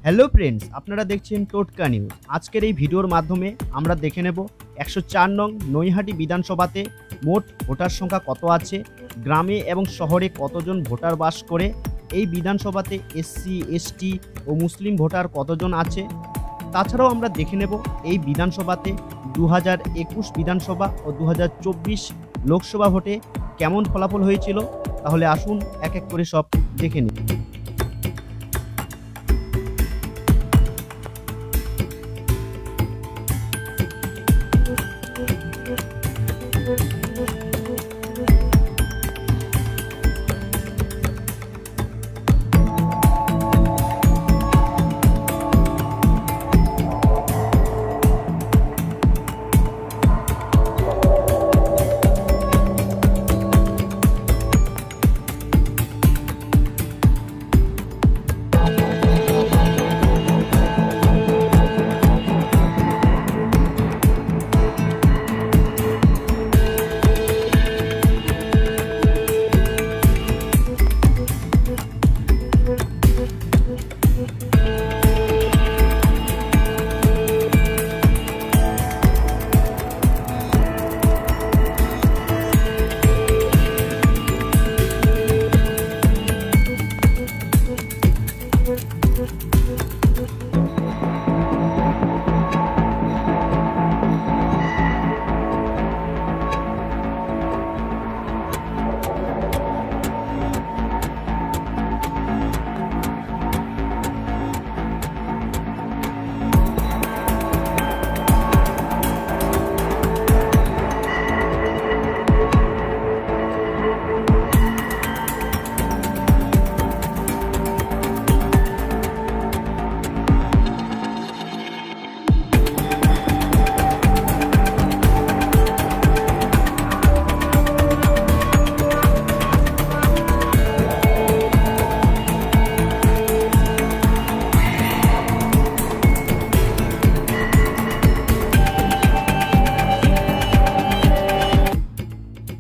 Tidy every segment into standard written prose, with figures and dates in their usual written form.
Hello friends, আপনারা দেখছেন টোটকা নিউজ। আজকের এই ভিডিওর মাধ্যমে আমরা দেখে নেব 104 নং নৈহাটি বিধানসভাতে মোট ভোটার সংখ্যা কত আছে, গ্রামে এবং শহরে কতজন ভোটার বাস করে, এই বিধানসভাতে এসসি এসটি ও মুসলিম ভোটার কতজন আছে। তাছাড়াও আমরা দেখে নেব এই বিধানসভাতে 2021 বিধানসভা ও 2024 লোকসভা ভোটে কেমন ফলাফল হয়েছিল। তাহলে আসুন এক এক করে সব দেখে নিই।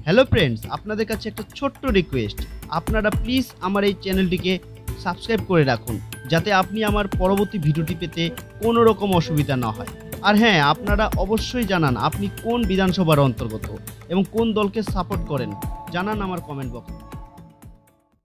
হ্যালো ফ্রেন্ডস, আপনাদের কাছে একটা ছোট্ট রিকোয়েস্ট, আপনারা প্লিজ আমার এই চ্যানেলটিকে সাবস্ক্রাইব করে রাখুন, যাতে আপনি আমার পরবর্তী ভিডিওটি পেতে কোনো রকম অসুবিধা না হয়। আর হ্যাঁ, আপনারা অবশ্যই জানান আপনি কোন বিধানসভার অন্তর্গত এবং কোন দলকে সাপোর্ট করেন, জানান আমার কমেন্ট বক্সে।